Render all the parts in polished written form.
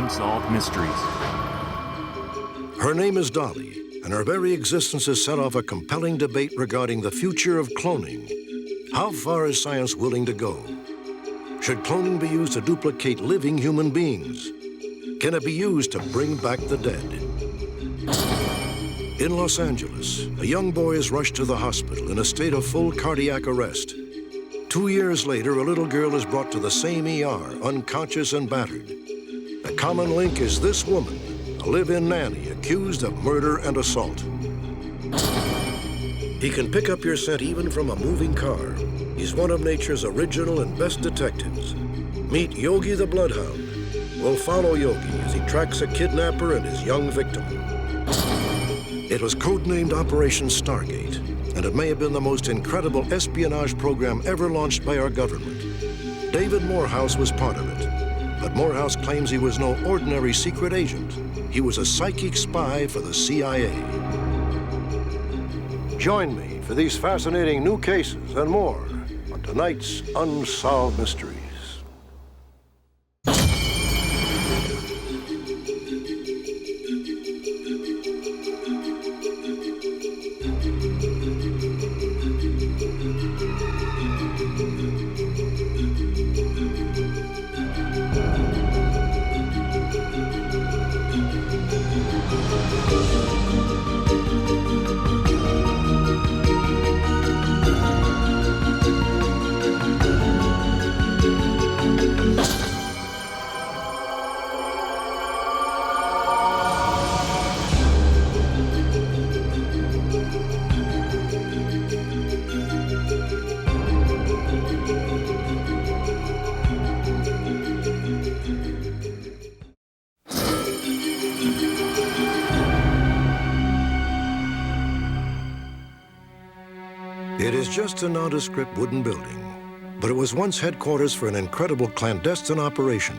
Unsolved Mysteries. Her name is Dolly, and her very existence has set off a compelling debate regarding the future of cloning. How far is science willing to go? Should cloning be used to duplicate living human beings? Can it be used to bring back the dead? In Los Angeles, a young boy is rushed to the hospital in a state of full cardiac arrest. 2 years later, a little girl is brought to the same ER, unconscious and battered. The common link is this woman, a live-in nanny accused of murder and assault. He can pick up your scent even from a moving car. He's one of nature's original and best detectives. Meet Yogi the Bloodhound. We'll follow Yogi as he tracks a kidnapper and his young victim. It was codenamed Operation Stargate, and it may have been the most incredible espionage program ever launched by our government. David Morehouse was part of it, but Morehouse claims he was no ordinary secret agent. He was a psychic spy for the CIA. Join me for these fascinating new cases and more on tonight's Unsolved Mysteries. It is just a nondescript wooden building, but it was once headquarters for an incredible clandestine operation.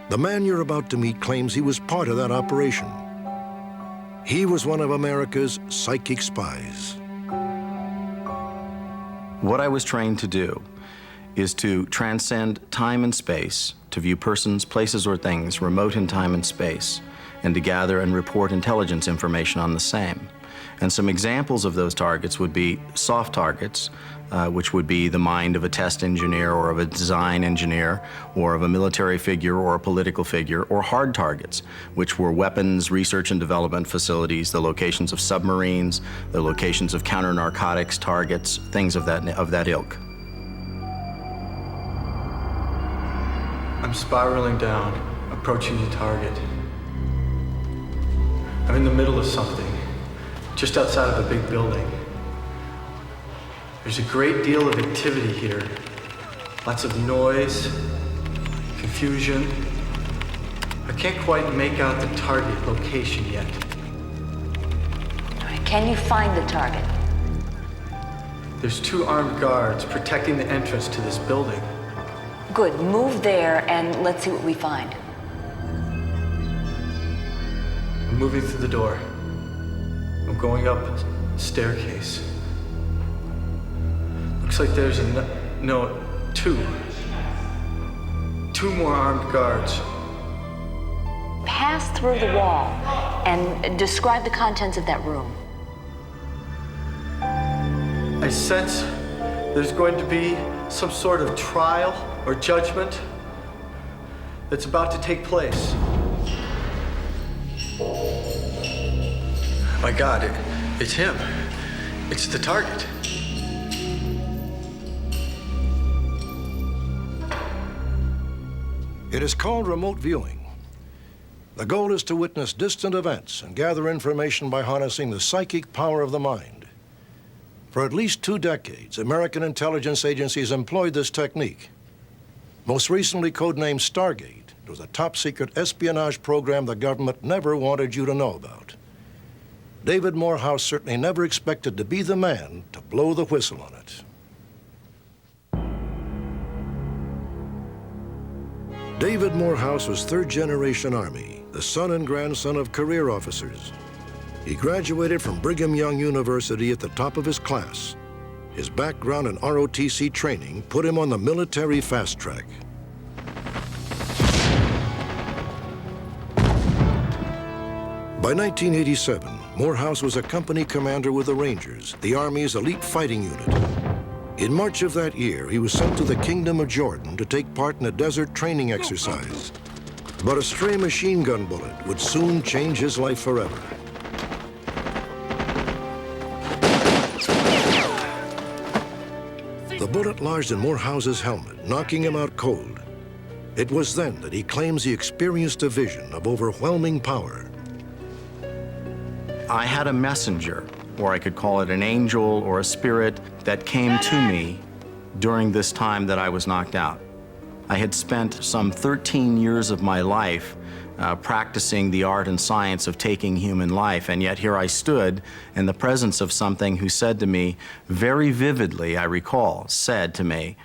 The man you're about to meet claims he was part of that operation. He was one of America's psychic spies. What I was trained to do is to transcend time and space, to view persons, places, or things remote in time and space, and to gather and report intelligence information on the same. And some examples of those targets would be soft targets, which would be the mind of a test engineer or of a design engineer or of a military figure or a political figure, or hard targets, which were weapons, research and development facilities, the locations of submarines, the locations of counter-narcotics targets, things of that ilk. I'm spiraling down, approaching the target. I'm in the middle of something, just outside of a big building. There's a great deal of activity here. Lots of noise, confusion. I can't quite make out the target location yet. Can you find the target? There's 2 armed guards protecting the entrance to this building. Good, move there and let's see what we find. I'm moving through the door. I'm going up a staircase. Looks like there's two more armed guards. Pass through the wall and describe the contents of that room. I sense there's going to be some sort of trial or judgment that's about to take place. My God, it's him. It's the target. It is called remote viewing. The goal is to witness distant events and gather information by harnessing the psychic power of the mind. For at least 2 decades, American intelligence agencies employed this technique. Most recently codenamed Stargate, it was a top-secret espionage program the government never wanted you to know about. David Morehouse certainly never expected to be the man to blow the whistle on it. David Morehouse was third-generation Army, the son and grandson of career officers. He graduated from Brigham Young University at the top of his class. His background in ROTC training put him on the military fast track. By 1987, Morehouse was a company commander with the Rangers, the Army's elite fighting unit. In March of that year, he was sent to the Kingdom of Jordan to take part in a desert training exercise. But a stray machine gun bullet would soon change his life forever. The bullet lodged in Morehouse's helmet, knocking him out cold. It was then that he claims he experienced a vision of overwhelming power. I had a messenger, or I could call it an angel or a spirit, that came to me during this time that I was knocked out. I had spent some 13 years of my life practicing the art and science of taking human life, and yet here I stood in the presence of something who said to me, very vividly, I recall, said to me,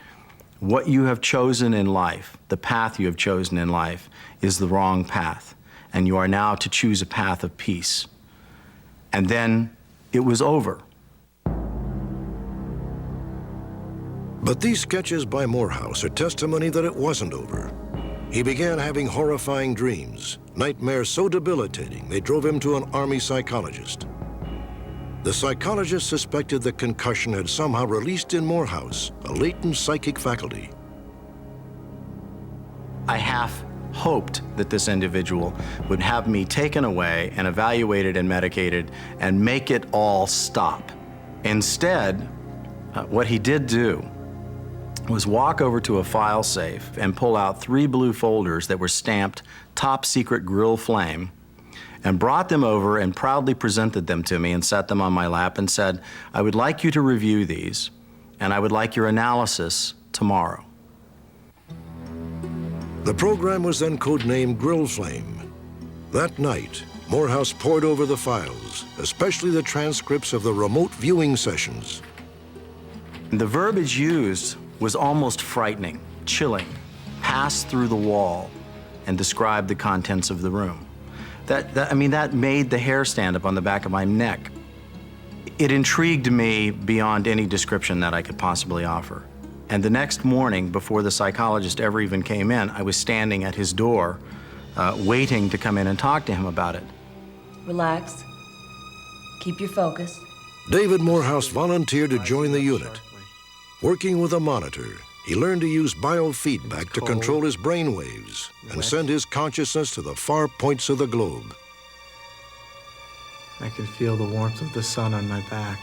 what you have chosen in life, the path you have chosen in life, is the wrong path, and you are now to choose a path of peace. And then it was over. But these sketches by Morehouse are testimony that it wasn't over. He began having horrifying dreams, nightmares so debilitating they drove him to an Army psychologist. The psychologist suspected that concussion had somehow released in Morehouse a latent psychic faculty. I half hoped that this individual would have me taken away and evaluated and medicated and make it all stop. Instead, what he did do was walk over to a file safe and pull out 3 blue folders that were stamped Top Secret Grill Flame, and brought them over and proudly presented them to me and set them on my lap and said, I would like you to review these, and I would like your analysis tomorrow. The program was then codenamed Grill Flame. That night, Morehouse pored over the files, especially the transcripts of the remote viewing sessions. The verbiage used was almost frightening, chilling, pass through the wall and describe the contents of the room. That made the hair stand up on the back of my neck. It intrigued me beyond any description that I could possibly offer. And the next morning, before the psychologist ever even came in, I was standing at his door, waiting to come in and talk to him about it. Relax. Keep your focus. David Morehouse volunteered to join the unit. Working with a monitor, he learned to use biofeedback to control his brain waves and send his consciousness to the far points of the globe. I can feel the warmth of the sun on my back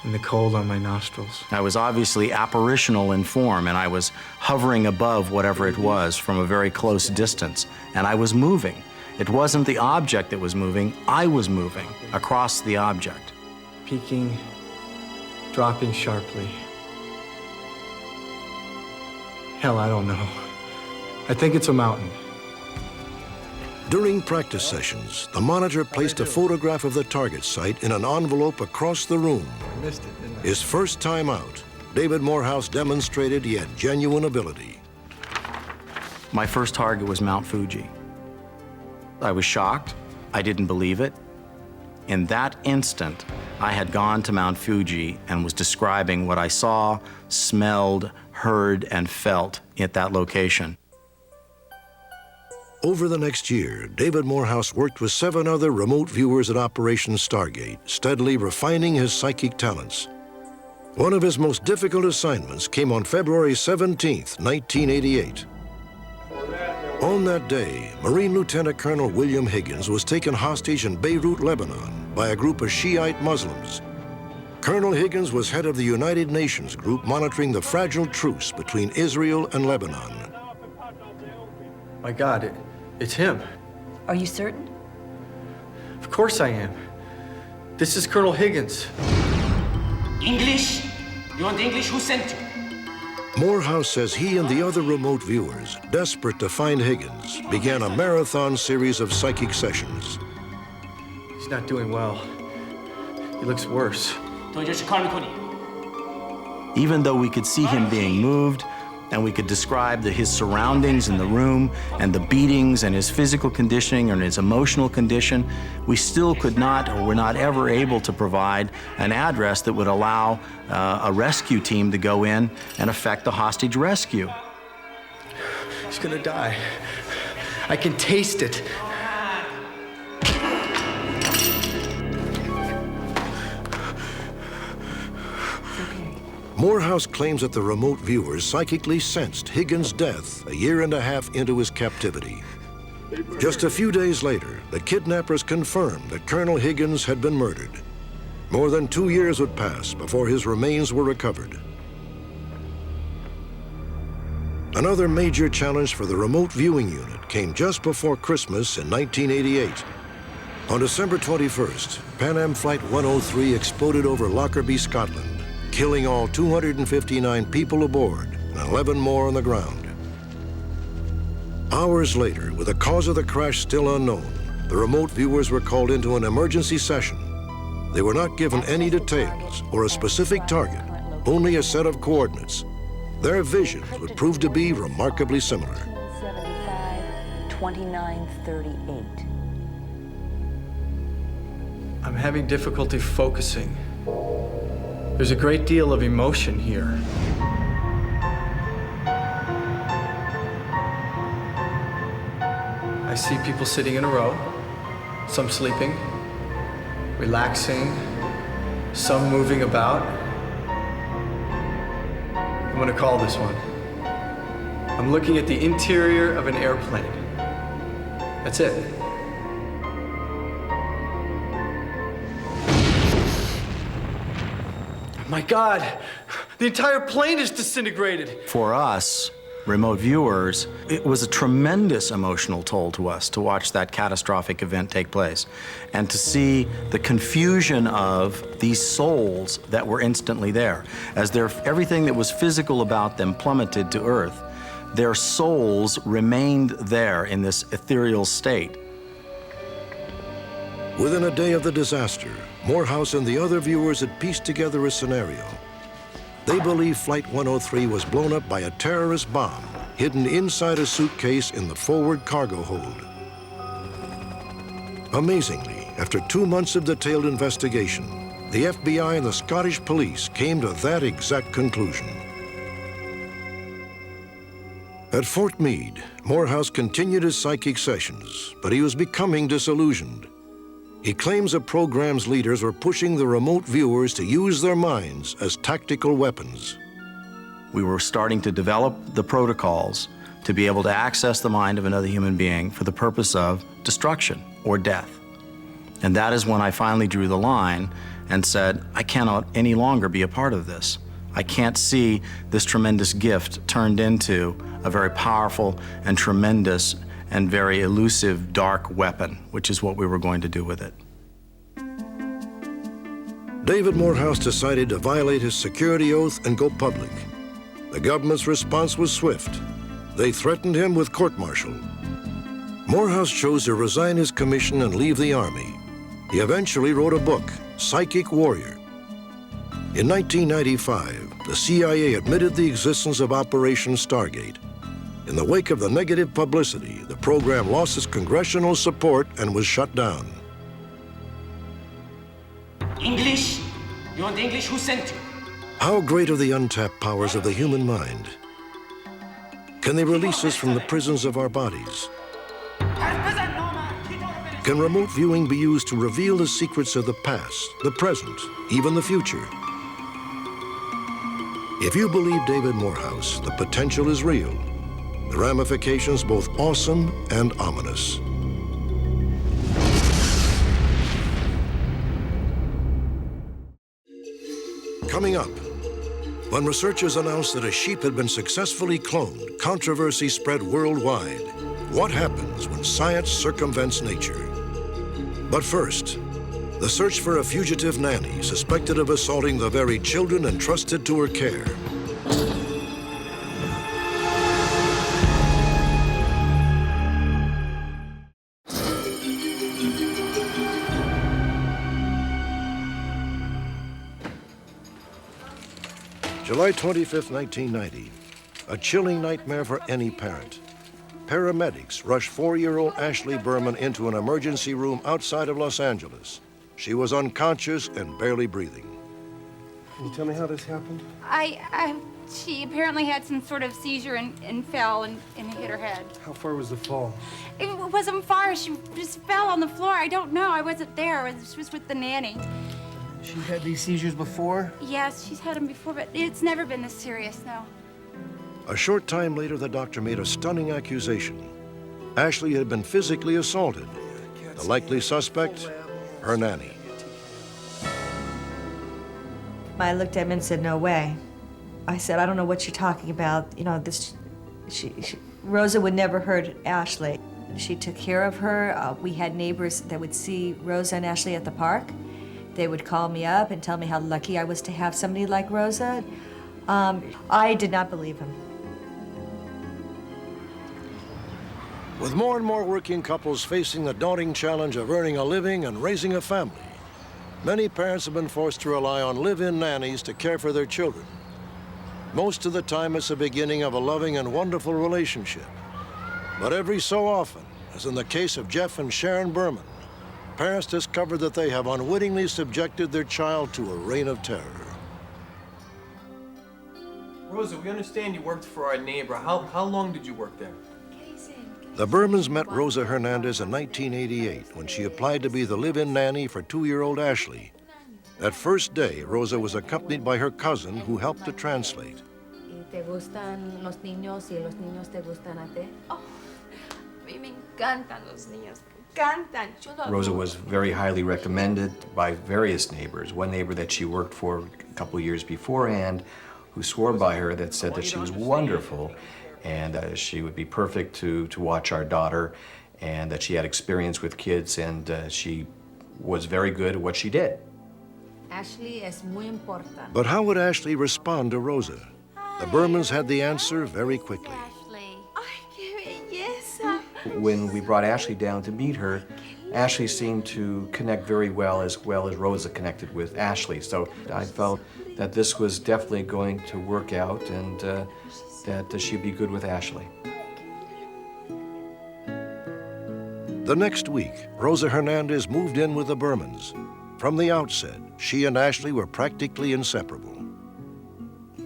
and the cold on my nostrils. I was obviously apparitional in form, and I was hovering above whatever it was from a very close distance, and I was moving. It wasn't the object that was moving, I was moving across the object. Peaking, dropping sharply. Hell, I don't know. I think it's a mountain. During practice sessions, the monitor placed a photograph of the target site in an envelope across the room. I missed it, didn't I? His first time out, David Morehouse demonstrated he had genuine ability. My first target was Mount Fuji. I was shocked. I didn't believe it. In that instant, I had gone to Mount Fuji and was describing what I saw, smelled, heard, and felt at that location. Over the next year, David Morehouse worked with 7 other remote viewers at Operation Stargate, steadily refining his psychic talents. One of his most difficult assignments came on February 17th, 1988. On that day, Marine Lieutenant Colonel William Higgins was taken hostage in Beirut, Lebanon, by a group of Shiite Muslims. Colonel Higgins was head of the United Nations group monitoring the fragile truce between Israel and Lebanon. My God, it's him. Are you certain? Of course I am. This is Colonel Higgins. English? You want English? Who sent you? Morehouse says he and the other remote viewers, desperate to find Higgins, began a marathon series of psychic sessions. He's not doing well. He looks worse. Even though we could see him being moved, and we could describe his surroundings in the room, and the beatings, and his physical conditioning, and his emotional condition, we still could not, or were not ever able to provide an address that would allow a rescue team to go in and effect the hostage rescue. He's gonna die. I can taste it. Morehouse claims that the remote viewers psychically sensed Higgins' death a year and a half into his captivity. Just a few days later, the kidnappers confirmed that Colonel Higgins had been murdered. More than 2 years would pass before his remains were recovered. Another major challenge for the remote viewing unit came just before Christmas in 1988. On December 21st, Pan Am Flight 103 exploded over Lockerbie, Scotland, killing all 259 people aboard and 11 more on the ground. Hours later, with the cause of the crash still unknown, the remote viewers were called into an emergency session. They were not given any details or a specific target, only a set of coordinates. Their visions would prove to be remarkably similar. 2938. I'm having difficulty focusing. There's a great deal of emotion here. I see people sitting in a row, some sleeping, relaxing, some moving about. I'm gonna call this one. I'm looking at the interior of an airplane. That's it. My God, the entire plane is disintegrated. For us, remote viewers, it was a tremendous emotional toll to us to watch that catastrophic event take place and to see the confusion of these souls that were instantly there. As everything that was physical about them plummeted to Earth, their souls remained there in this ethereal state. Within a day of the disaster, Morehouse and the other viewers had pieced together a scenario. They believe Flight 103 was blown up by a terrorist bomb hidden inside a suitcase in the forward cargo hold. Amazingly, after 2 months of detailed investigation, the FBI and the Scottish police came to that exact conclusion. At Fort Meade, Morehouse continued his psychic sessions, but he was becoming disillusioned. He claims the program's leaders were pushing the remote viewers to use their minds as tactical weapons. We were starting to develop the protocols to be able to access the mind of another human being for the purpose of destruction or death. And that is when I finally drew the line and said, I cannot any longer be a part of this. I can't see this tremendous gift turned into a very powerful and tremendous and very elusive dark weapon, which is what we were going to do with it. David Morehouse decided to violate his security oath and go public. The government's response was swift. They threatened him with court-martial. Morehouse chose to resign his commission and leave the Army. He eventually wrote a book, Psychic Warrior. In 1995, the CIA admitted the existence of Operation Stargate. In the wake of the negative publicity, the program lost its congressional support and was shut down. English? You want English? Who sent you? How great are the untapped powers of the human mind? Can they release us from the prisons of our bodies? Can remote viewing be used to reveal the secrets of the past, the present, even the future? If you believe David Morehouse, the potential is real. The ramifications both awesome and ominous. Coming up, when researchers announced that a sheep had been successfully cloned, controversy spread worldwide. What happens when science circumvents nature? But first, the search for a fugitive nanny suspected of assaulting the very children entrusted to her care. July 25th, 1990, a chilling nightmare for any parent. Paramedics rushed 4-year-old Ashley Berman into an emergency room outside of Los Angeles. She was unconscious and barely breathing. Can you tell me how this happened? She apparently had some sort of seizure and fell and hit her head. How far was the fall? It wasn't far. She just fell on the floor. I don't know. I wasn't there. I was just with the nanny. She had these seizures before? Yes, she's had them before, but it's never been this serious, no. A short time later, the doctor made a stunning accusation. Ashley had been physically assaulted. The likely suspect, her nanny. I looked at him and said, no way. I said, I don't know what you're talking about. You know, Rosa would never hurt Ashley. She took care of her. We had neighbors that would see Rosa and Ashley at the park. They would call me up and tell me how lucky I was to have somebody like Rosa. I did not believe him. With more and more working couples facing the daunting challenge of earning a living and raising a family, many parents have been forced to rely on live-in nannies to care for their children. Most of the time, it's the beginning of a loving and wonderful relationship. But every so often, as in the case of Jeff and Sharon Berman, parents discover that they have unwittingly subjected their child to a reign of terror. Rosa, we understand you worked for our neighbor. How long did you work there? The Bermans met Rosa Hernandez in 1988 when she applied to be the live-in nanny for 2-year-old Ashley. That first day, Rosa was accompanied by her cousin who helped to translate. ¿Te gustan los niños y los niños te gustan a ti? Oh, a mí me encantan los niños. Me encantan. Rosa was very highly recommended by various neighbors. One neighbor that she worked for a couple years beforehand who swore by her that said that she was wonderful and she would be perfect to watch our daughter and that she had experience with kids and she was very good at what she did. Ashley es muy importante. But how would Ashley respond to Rosa? The Bermans had the answer very quickly. Ay, qué belleza. When we brought Ashley down to meet her, Ashley seemed to connect very well as Rosa connected with Ashley. So I felt that this was definitely going to work out and that she'd be good with Ashley. The next week, Rosa Hernandez moved in with the Bermans. From the outset, she and Ashley were practically inseparable.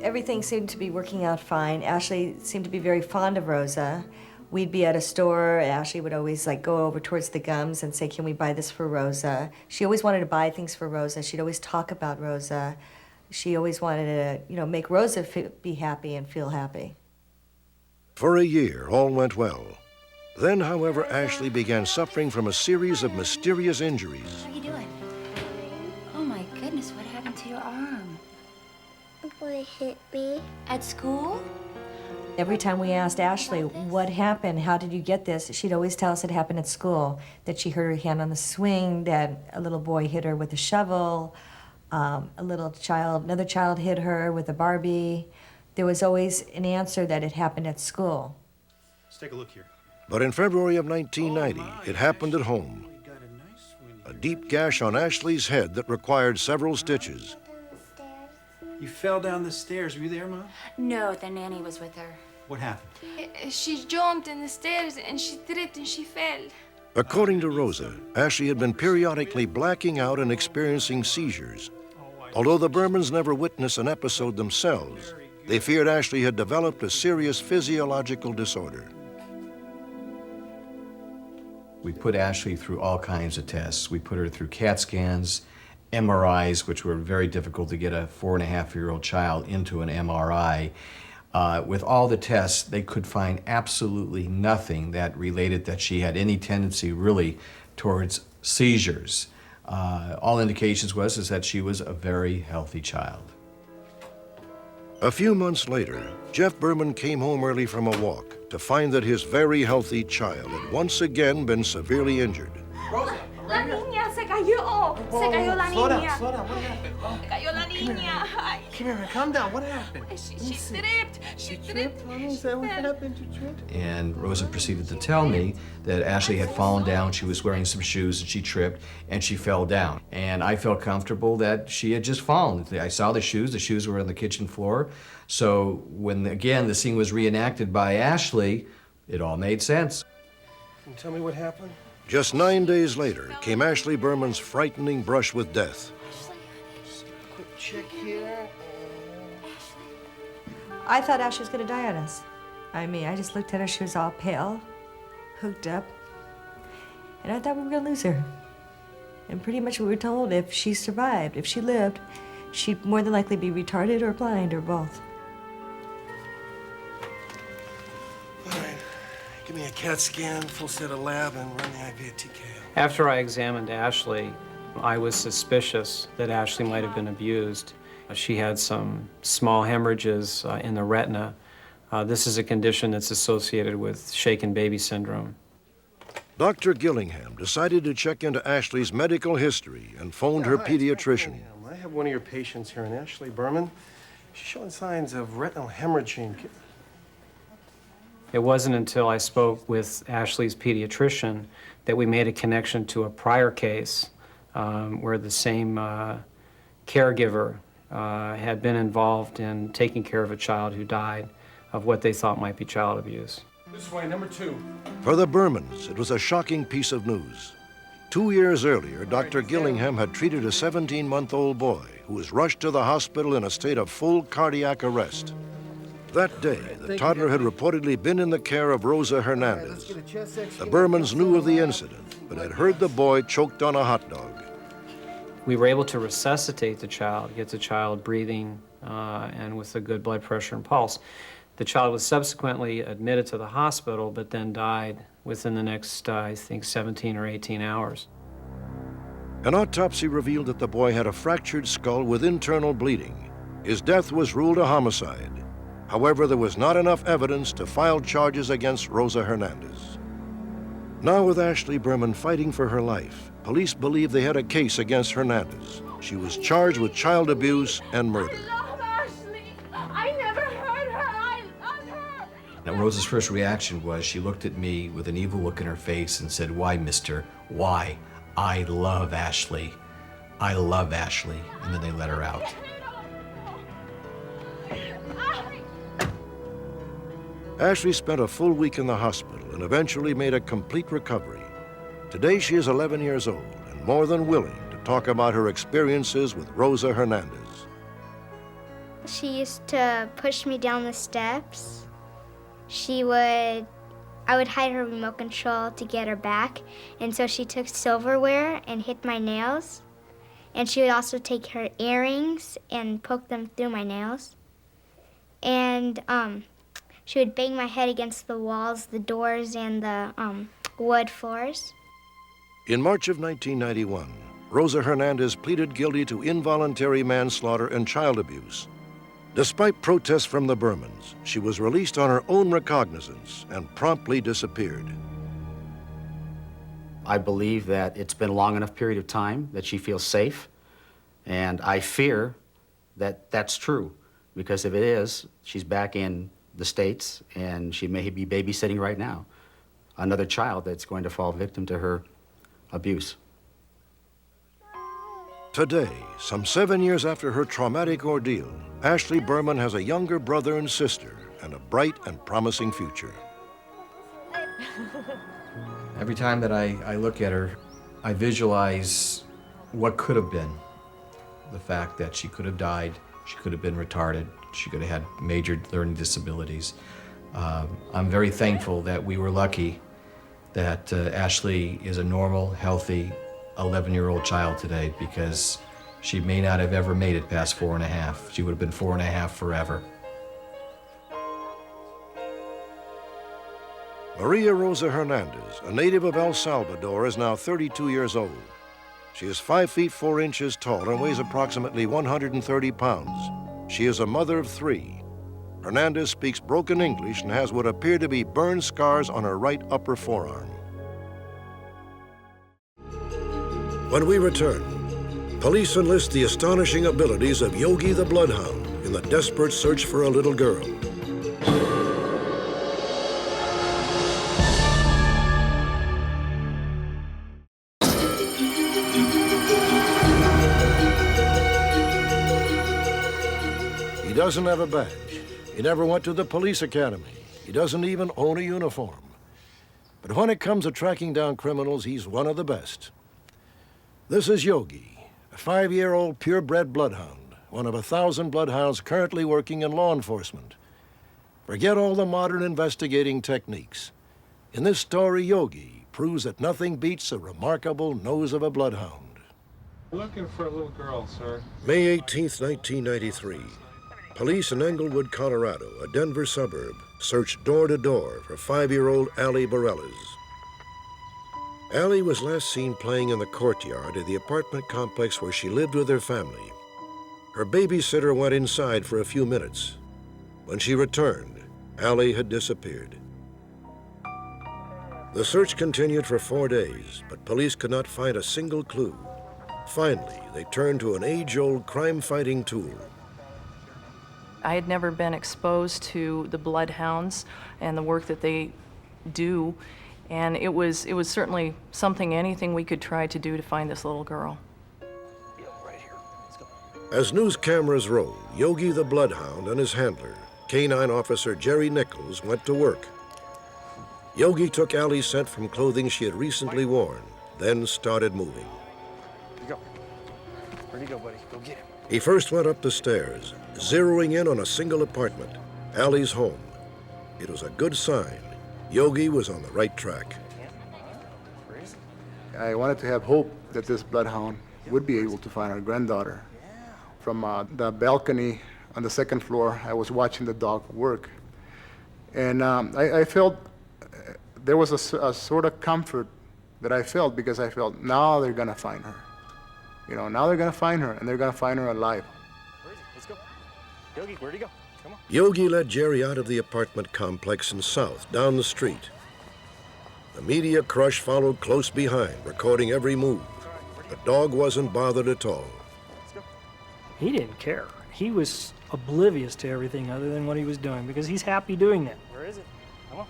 Everything seemed to be working out fine. Ashley seemed to be very fond of Rosa. We'd be at a store, Ashley would always go over towards the gums and say, can we buy this for Rosa? She always wanted to buy things for Rosa. She'd always talk about Rosa. She always wanted to, make Rosa be happy and feel happy. For a year, all went well. Then, however, Ashley began suffering from a series of mysterious injuries. How are you doing? Oh my goodness, what happened to your arm? A boy hit me. At school? Every time we asked Ashley, what happened, how did you get this, she'd always tell us it happened at school, that she hurt her hand on the swing, that a little boy hit her with a shovel, another child hit her with a Barbie. There was always an answer that it happened at school. Let's take a look here. But in February of 1990, it happened at home. A deep gash on Ashley's head that required several stitches. You fell down the stairs. Were you there, Mom? No, the nanny was with her. What happened? She jumped in the stairs and she tripped and she fell. According to Rosa, Ashley had been periodically blacking out and experiencing seizures. Although the Bermans never witnessed an episode themselves, they feared Ashley had developed a serious physiological disorder. We put Ashley through all kinds of tests. We put her through CAT scans, MRIs, which were very difficult to get a 4.5-year-old child into an MRI. With all the tests, they could find absolutely nothing that related that she had any tendency really towards seizures. All indications is that she was a very healthy child. A few months later, Jeff Berman came home early from a walk to find that his very healthy child had once again been severely injured. Rosa, La niña se cayó. Se cayó la slow down, niña. slow down. What happened? Oh, Se cayó la niña. Ay. come here, calm down. What happened? She tripped. She tripped. Mommy, is that what happened? You tripped? And Rosa proceeded to tell me that Ashley had fallen down, she was wearing some shoes, and she tripped, and she fell down. And I felt comfortable that she had just fallen. I saw the shoes were on the kitchen floor. So when, again, the scene was reenacted by Ashley, it all made sense. Can you tell me what happened? Just 9 days later came Ashley Berman's frightening brush with death. Quick check here. I thought Ashley was going to die on us. I just looked at her, she was all pale, hooked up, and I thought we were going to lose her. And pretty much we were told if she survived, if she lived, she'd more than likely be retarded or blind or both. All right. Give me a CAT scan, full set of lab, and run the IV at TKO. After I examined Ashley, I was suspicious that Ashley might have been abused. She had some small hemorrhages in the retina. This is a condition that's associated with shaken baby syndrome. Dr. Gillingham decided to check into Ashley's medical history and phoned her pediatrician. I have one of your patients here, an Ashley Berman. She's showing signs of retinal hemorrhaging. It wasn't until I spoke with Ashley's pediatrician that we made a connection to a prior case where the same caregiver had been involved in taking care of a child who died of what they thought might be child abuse. This way, number 2. For the Bermans, it was a shocking piece of news. 2 years earlier, Dr. Gillingham had treated a 17-month-old boy who was rushed to the hospital in a state of full cardiac arrest. That day, the toddler had reportedly been in the care of Rosa Hernandez. The Bermans knew of the incident, but had heard the boy choked on a hot dog. We were able to resuscitate the child, get the child breathing and with a good blood pressure and pulse. The child was subsequently admitted to the hospital, but then died within the next, I think, 17 or 18 hours. An autopsy revealed that the boy had a fractured skull with internal bleeding. His death was ruled a homicide. However, there was not enough evidence to file charges against Rosa Hernandez. Now, with Ashley Berman fighting for her life, police believe they had a case against Hernandez. She was charged with child abuse and murder. Now, Rosa's first reaction was she looked at me with an evil look in her face and said, "Why, mister? Why? I love Ashley. I love Ashley." And then they let her out. Ashley spent a full week in the hospital and eventually made a complete recovery. Today, she is 11 years old and more than willing to talk about her experiences with Rosa Hernandez. She used to push me down the steps. I would hide her remote control to get her back, and so she took silverware and hit my nails. And she would also take her earrings and poke them through my nails. And she would bang my head against the walls, the doors, and the wood floors. In March of 1991, Rosa Hernandez pleaded guilty to involuntary manslaughter and child abuse. Despite protests from the Bermans, she was released on her own recognizance and promptly disappeared. I believe that it's been a long enough period of time that she feels safe, and I fear that that's true, because if it is, she's back in the States and she may be babysitting right now another child that's going to fall victim to her abuse. Today, some 7 years after her traumatic ordeal, Ashley Berman has a younger brother and sister and a bright and promising future. Every time that I look at her, I visualize what could have been. The fact that she could have died, she could have been retarded, she could have had major learning disabilities. I'm very thankful that we were lucky that Ashley is a normal, healthy 11-year-old child today, because she may not have ever made it past 4.5. She would have been 4.5 forever. Maria Rosa Hernandez, a native of El Salvador, is now 32 years old. She is 5 feet 4 inches tall and weighs approximately 130 pounds. She is a mother of 3. Hernandez speaks broken English and has what appear to be burn scars on her right upper forearm. When we return, police enlist the astonishing abilities of Yogi the Bloodhound in the desperate search for a little girl. He doesn't have a badge. He never went to the police academy. He doesn't even own a uniform. But when it comes to tracking down criminals, he's one of the best. This is Yogi, a 5-year-old purebred bloodhound, one of 1,000 bloodhounds currently working in law enforcement. Forget all the modern investigating techniques. In this story, Yogi proves that nothing beats a remarkable nose of a bloodhound. Looking for a little girl, sir. May 18th, 1993. Police in Englewood, Colorado, a Denver suburb, searched door to door for 5-year-old Allie Bareilles. Allie was last seen playing in the courtyard of the apartment complex where she lived with her family. Her babysitter went inside for a few minutes. When she returned, Allie had disappeared. The search continued for 4 days, but police could not find a single clue. Finally, they turned to an age-old crime-fighting tool. I had never been exposed to the Bloodhounds and the work that they do, and it was certainly anything we could try to do to find this little girl. As news cameras rolled, Yogi the Bloodhound and his handler, Canine Officer Jerry Nichols, went to work. Yogi took Allie's scent from clothing she had recently worn, then started moving. Where'd he go, buddy? Go get him. He first went up the stairs, zeroing in on a single apartment, Allie's home. It was a good sign. Yogi was on the right track. I wanted to have hope that this bloodhound would be able to find our granddaughter. From the balcony on the second floor, I was watching the dog work. And I felt there was a sort of comfort that I felt, because I felt now they're gonna find her. You know, now they're gonna find her, and they're gonna find her alive. Where is he? Let's go. Yogi, where'd he go? Come on. Yogi led Jerry out of the apartment complex and south, down the street. The media crush followed close behind, recording every move. The dog wasn't bothered at all. He didn't care. He was oblivious to everything other than what he was doing, because he's happy doing that. Where is it? Come on.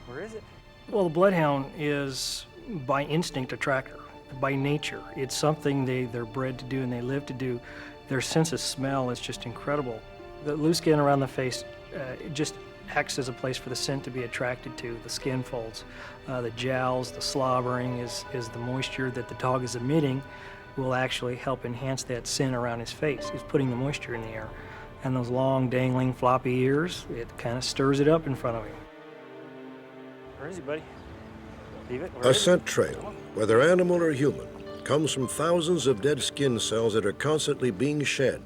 Where is it? Well, the bloodhound is by instinct a tracker, by nature. It's something they're bred to do and they live to do. Their sense of smell is just incredible. The loose skin around the face it just acts as a place for the scent to be attracted to, the skin folds. The jowls, the slobbering is the moisture that the dog is emitting will actually help enhance that scent around his face. He's putting the moisture in the air. And those long, dangling, floppy ears, it kind of stirs it up in front of him. Where is he, buddy? Leave it. A scent trail, whether animal or human, comes from thousands of dead skin cells that are constantly being shed.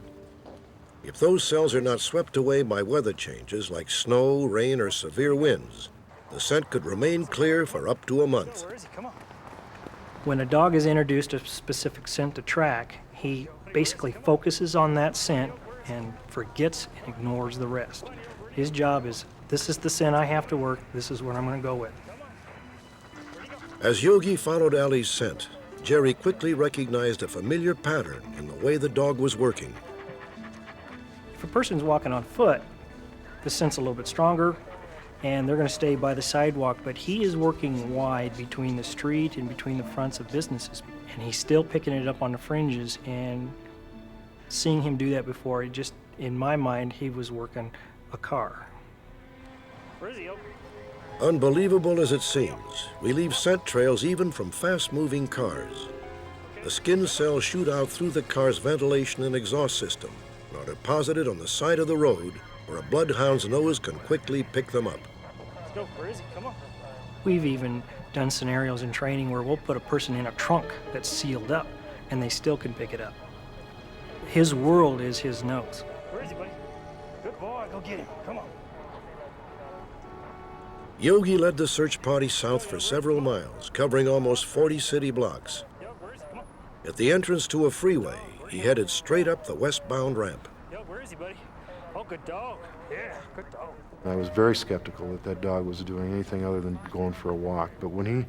If those cells are not swept away by weather changes like snow, rain, or severe winds, the scent could remain clear for up to a month. Where is he? Come on. When a dog is introduced a specific scent to track, he basically focuses on that scent and forgets and ignores the rest. His job is, this is the scent I have to work, this is what I'm going to go with. As Yogi followed Allie's scent, Jerry quickly recognized a familiar pattern in the way the dog was working. If a person's walking on foot, the scent's a little bit stronger, and they're going to stay by the sidewalk, but he is working wide between the street and between the fronts of businesses, and he's still picking it up on the fringes. And seeing him do that before, it just, in my mind, he was working a car. Where is he? Unbelievable as it seems, we leave scent trails even from fast-moving cars. The skin cells shoot out through the car's ventilation and exhaust system and are deposited on the side of the road where a bloodhound's nose can quickly pick them up. Let's go. Where is he? Come on. We've even done scenarios in training where we'll put a person in a trunk that's sealed up, and they still can pick it up. His world is his nose. Where is he, buddy? Good boy. Go get him. Come on. Yogi led the search party south for several miles, covering almost 40 city blocks. At the entrance to a freeway, he headed straight up the westbound ramp. Yo, where is he, buddy? Oh, good dog. Yeah, good dog. I was very skeptical that that dog was doing anything other than going for a walk. But when he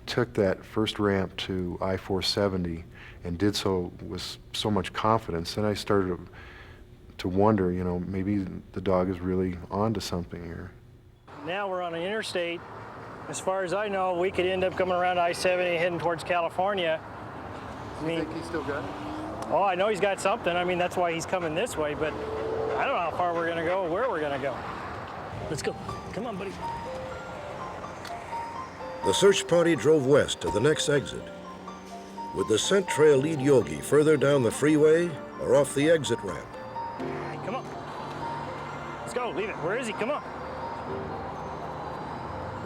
took that first ramp to I-470 and did so with so much confidence, then I started to wonder, you know, maybe the dog is really onto something here. Now we're on an interstate. As far as I know, we could end up coming around I-70 heading towards California. Do you think he's still got it? Oh, I know he's got something. I mean, that's why he's coming this way, but I don't know how far we're gonna go or where we're gonna go. Let's go. Come on, buddy. The search party drove west to the next exit. Would the scent trail lead Yogi further down the freeway or off the exit ramp? Hey, come on. Let's go. Leave it. Where is he? Come on.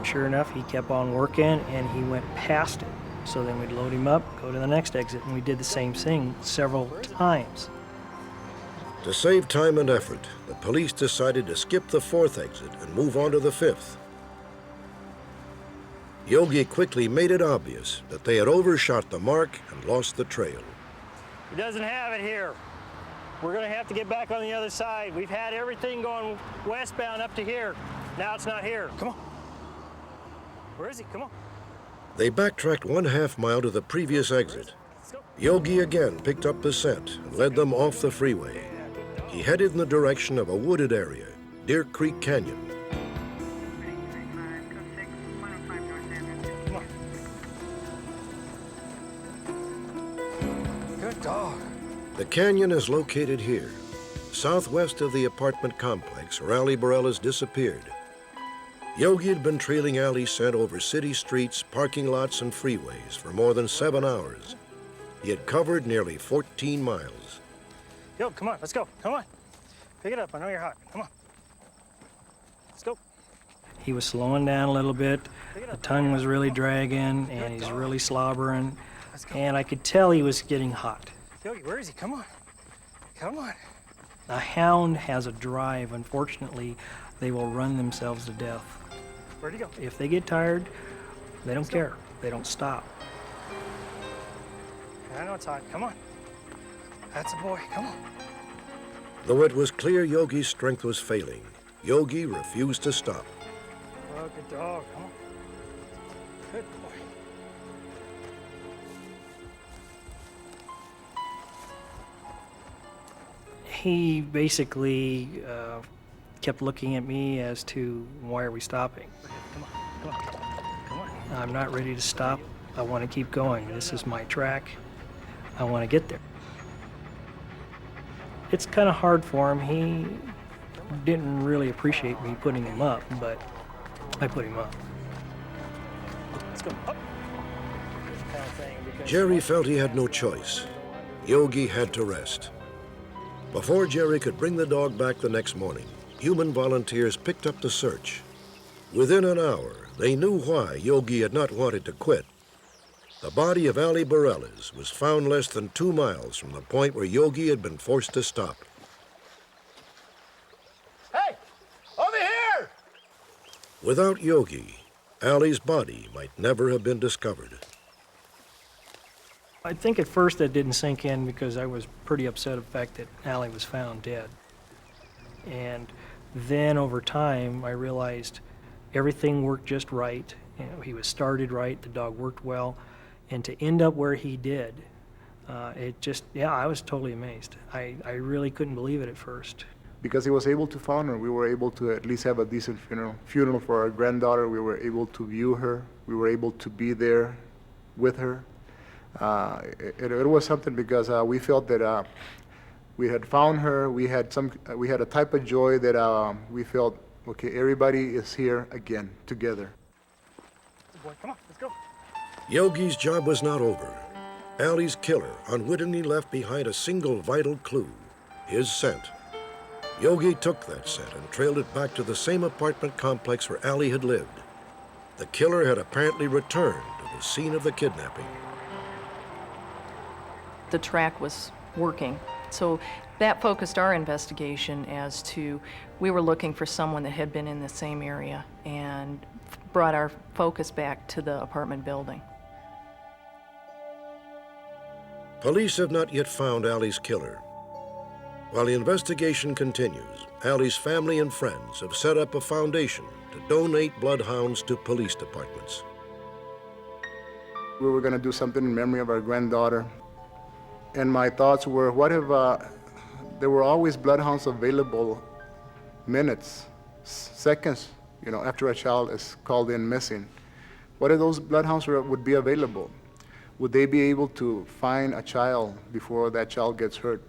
Sure enough, he kept on working, and he went past it. So then we'd load him up, go to the next exit, and we did the same thing several times. To save time and effort, the police decided to skip the fourth exit and move on to the fifth. Yogi quickly made it obvious that they had overshot the mark and lost the trail. He doesn't have it here. We're gonna have to get back on the other side. We've had everything going westbound up to here. Now it's not here. Come on. Where is he? Come on. They backtracked 1/2 mile to the previous exit. Yogi again picked up the scent and led them off the freeway. He headed in the direction of a wooded area, Deer Creek Canyon. Good dog. The canyon is located here, southwest of the apartment complex where Ali Bareilles disappeared. Yogi had been trailing Ali's scent over city streets, parking lots, and freeways for more than 7 hours. He had covered nearly 14 miles. Yo, come on, let's go. Come on. Pick it up. I know you're hot. Come on. Let's go. He was slowing down a little bit. The tongue was really dragging, and he's really slobbering. And I could tell he was getting hot. Yogi, where is he? Come on. Come on. A hound has a drive. Unfortunately, they will run themselves to death. Where'd he go? If they get tired, they don't care. They don't stop. I know it's hot. Come on. That's a boy. Come on. Though it was clear Yogi's strength was failing, Yogi refused to stop. Oh, good dog. Come on. Good boy. He basically kept looking at me as to why are we stopping? Come on. Come on. Come on. I'm not ready to stop. I want to keep going. This is my track. I want to get there. It's kind of hard for him. He didn't really appreciate me putting him up, but I put him up. Let's go. Up. Jerry felt he had no choice. Yogi had to rest. Before Jerry could bring the dog back the next morning, human volunteers picked up the search. Within an hour, they knew why Yogi had not wanted to quit. The body of Ali Bareilles was found less than 2 miles from the point where Yogi had been forced to stop. Hey, over here! Without Yogi, Ali's body might never have been discovered. I think at first that didn't sink in because I was pretty upset at the fact that Ali was found dead. And then over time, I realized everything worked just right. You know, he was started right, the dog worked well. And to end up where he did, it just, yeah, I was totally amazed. I really couldn't believe it at first. Because he was able to find her, we were able to at least have a decent funeral for our granddaughter. We were able to view her. We were able to be there with her. It was something because we felt that we had found her. We had a type of joy that we felt, okay, everybody is here again together. Boy, come on, let's go. Yogi's job was not over. Ali's killer unwittingly left behind a single vital clue, his scent. Yogi took that scent and trailed it back to the same apartment complex where Ali had lived. The killer had apparently returned to the scene of the kidnapping. The track was working, so that focused our investigation as to, we were looking for someone that had been in the same area and brought our focus back to the apartment building. Police have not yet found Ali's killer. While the investigation continues, Ali's family and friends have set up a foundation to donate bloodhounds to police departments. We were going to do something in memory of our granddaughter. And my thoughts were, what if there were always bloodhounds available minutes, seconds, you know, after a child is called in missing? What if those bloodhounds would be available? Would they be able to find a child before that child gets hurt?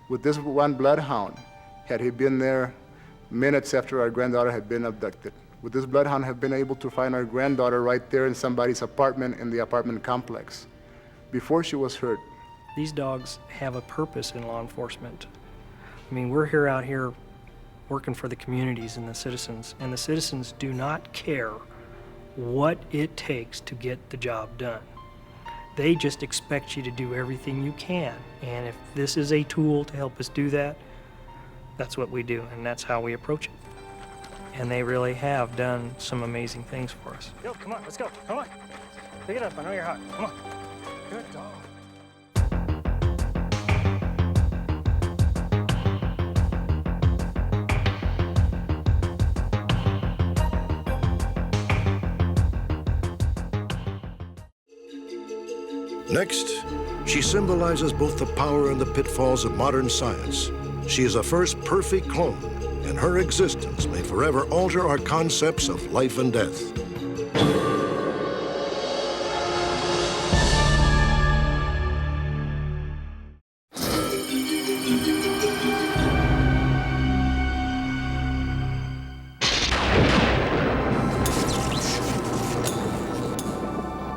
Would this one bloodhound, had he been there minutes after our granddaughter had been abducted, would this bloodhound have been able to find our granddaughter right there in somebody's apartment in the apartment complex before she was hurt? These dogs have a purpose in law enforcement. I mean, we're out here working for the communities and the citizens do not care what it takes to get the job done. They just expect you to do everything you can. And if this is a tool to help us do that, that's what we do, and that's how we approach it. And they really have done some amazing things for us. Yo, come on, let's go. Come on. Pick it up. I know you're hot. Come on. Good dog. Next, she symbolizes both the power and the pitfalls of modern science. She is a first perfect clone, and her existence may forever alter our concepts of life and death.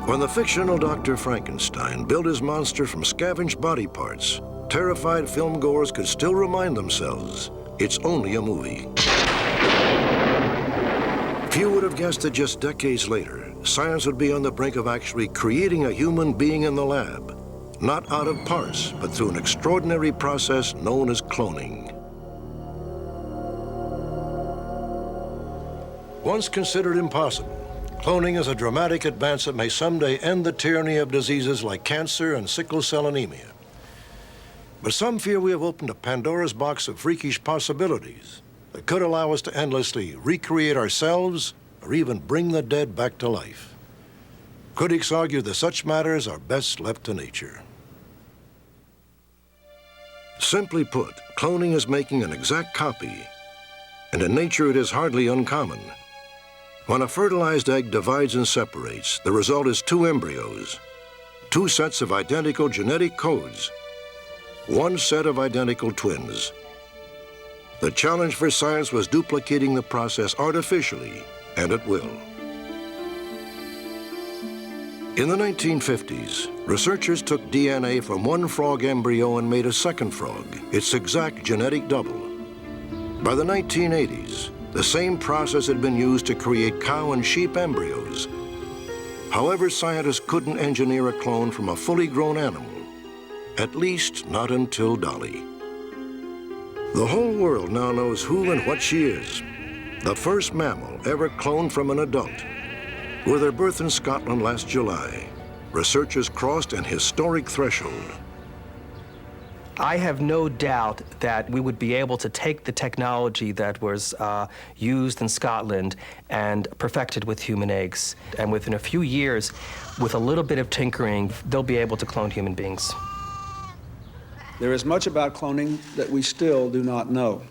When the fictional Dr. Frankenstein built his monster from scavenged body parts, terrified filmgoers could still remind themselves it's only a movie. Few would have guessed that just decades later, science would be on the brink of actually creating a human being in the lab, not out of parts, but through an extraordinary process known as cloning. Once considered impossible, cloning is a dramatic advance that may someday end the tyranny of diseases like cancer and sickle cell anemia. But some fear we have opened a Pandora's box of freakish possibilities that could allow us to endlessly recreate ourselves or even bring the dead back to life. Critics argue that such matters are best left to nature. Simply put, cloning is making an exact copy, and in nature it is hardly uncommon. When a fertilized egg divides and separates, the result is two embryos, two sets of identical genetic codes, one set of identical twins. The challenge for science was duplicating the process artificially and at will. In the 1950s, researchers took DNA from one frog embryo and made a second frog, its exact genetic double. By the 1980s, the same process had been used to create cow and sheep embryos. However, scientists couldn't engineer a clone from a fully grown animal, at least not until Dolly. The whole world now knows who and what she is, the first mammal ever cloned from an adult. With her birth in Scotland last July, researchers crossed an historic threshold. I have no doubt that we would be able to take the technology that was used in Scotland and perfected with human eggs. And within a few years, with a little bit of tinkering, they'll be able to clone human beings. There is much about cloning that we still do not know.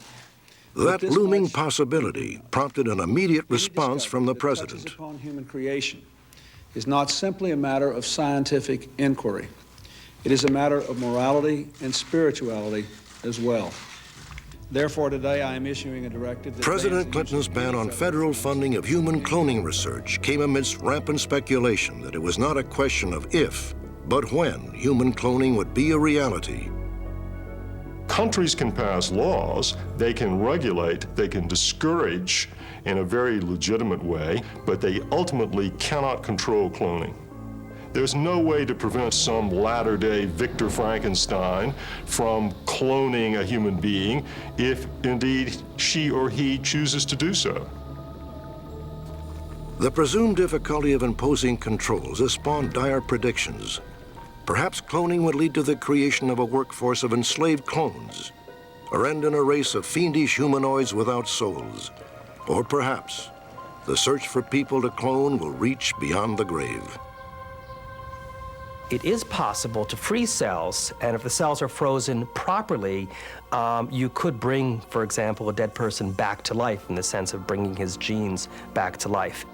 That looming possibility prompted an immediate response from the president. Upon human creation is not simply a matter of scientific inquiry. It is a matter of morality and spirituality as well. Therefore, today I am issuing a directive that President Clinton's ban on federal funding of human cloning research came amidst rampant speculation that it was not a question of if, but when human cloning would be a reality. Countries can pass laws, they can regulate, they can discourage in a very legitimate way, but they ultimately cannot control cloning. There's no way to prevent some latter-day Victor Frankenstein from cloning a human being if indeed she or he chooses to do so. The presumed difficulty of imposing controls has spawned dire predictions. Perhaps cloning would lead to the creation of a workforce of enslaved clones, or end in a race of fiendish humanoids without souls. Or perhaps the search for people to clone will reach beyond the grave. It is possible to freeze cells, and if the cells are frozen properly, you could bring, for example, a dead person back to life in the sense of bringing his genes back to life.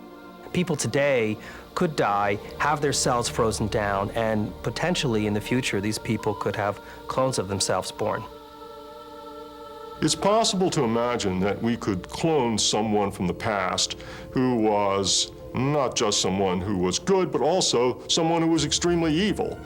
People today could die, have their cells frozen down, and potentially in the future, these people could have clones of themselves born. It's possible to imagine that we could clone someone from the past who was not just someone who was good, but also someone who was extremely evil.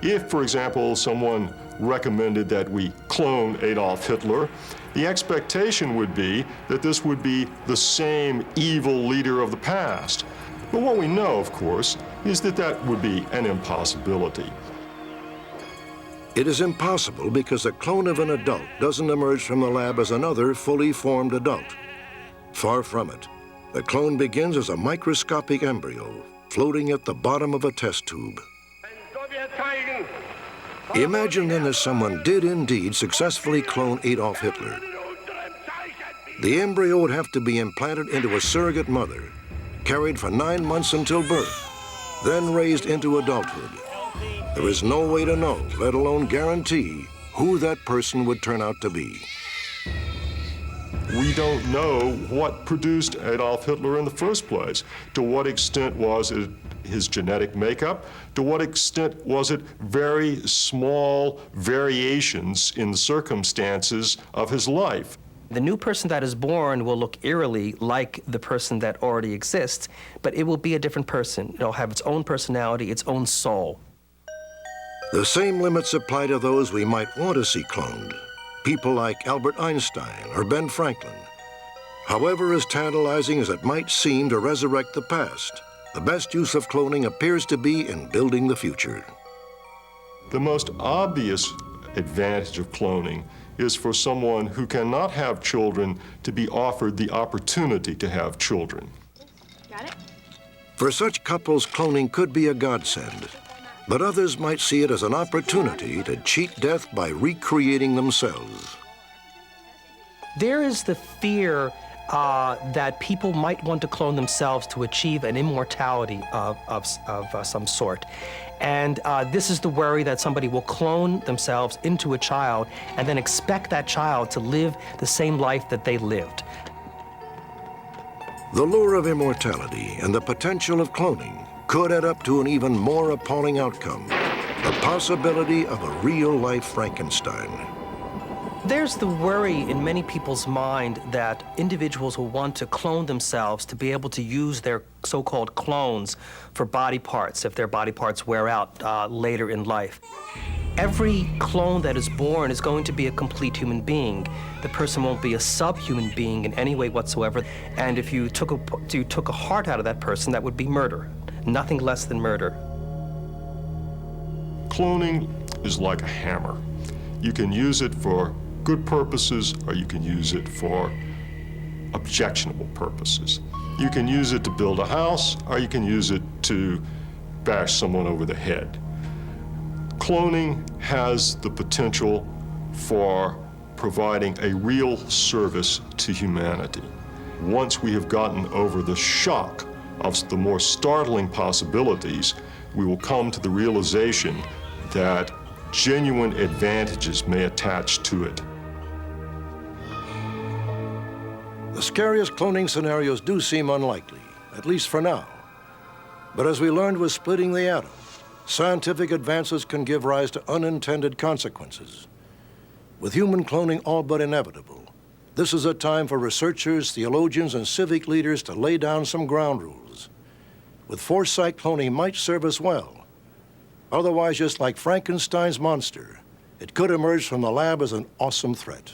If, for example, someone recommended that we clone Adolf Hitler, the expectation would be that this would be the same evil leader of the past. But what we know, of course, is that that would be an impossibility. It is impossible because a clone of an adult doesn't emerge from the lab as another fully formed adult. Far from it. The clone begins as a microscopic embryo floating at the bottom of a test tube. Imagine then that someone did indeed successfully clone Adolf Hitler. The embryo would have to be implanted into a surrogate mother, carried for 9 months until birth, then raised into adulthood. There is no way to know, let alone guarantee, who that person would turn out to be. We don't know what produced Adolf Hitler in the first place. To what extent was it his genetic makeup? To what extent was it very small variations in the circumstances of his life? The new person that is born will look eerily like the person that already exists, but it will be a different person. It'll have its own personality, its own soul. The same limits apply to those we might want to see cloned. People like Albert Einstein or Ben Franklin. However, as tantalizing as it might seem to resurrect the past, the best use of cloning appears to be in building the future. The most obvious advantage of cloning is for someone who cannot have children to be offered the opportunity to have children. Got it? For such couples, cloning could be a godsend, but others might see it as an opportunity to cheat death by recreating themselves. There is the fear that people might want to clone themselves to achieve an immortality of some sort. And this is the worry that somebody will clone themselves into a child and then expect that child to live the same life that they lived. The lure of immortality and the potential of cloning could add up to an even more appalling outcome, the possibility of a real-life Frankenstein. There's the worry in many people's mind that individuals will want to clone themselves to be able to use their so-called clones for body parts if their body parts wear out later in life. Every clone that is born is going to be a complete human being. The person won't be a subhuman being in any way whatsoever. And if you took a heart out of that person, that would be murder. Nothing less than murder. Cloning is like a hammer. You can use it for good purposes, or you can use it for objectionable purposes. You can use it to build a house, or you can use it to bash someone over the head. Cloning has the potential for providing a real service to humanity. Once we have gotten over the shock of the more startling possibilities, we will come to the realization that genuine advantages may attach to it. The scariest cloning scenarios do seem unlikely, at least for now. But as we learned with splitting the atom, scientific advances can give rise to unintended consequences. With human cloning all but inevitable, this is a time for researchers, theologians, and civic leaders to lay down some ground rules. With foresight, cloning might serve us well. Otherwise, just like Frankenstein's monster, it could emerge from the lab as an awesome threat.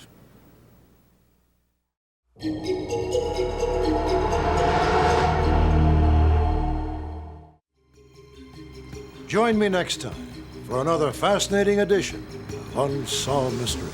Join me next time for another fascinating edition of Unsolved Mysteries.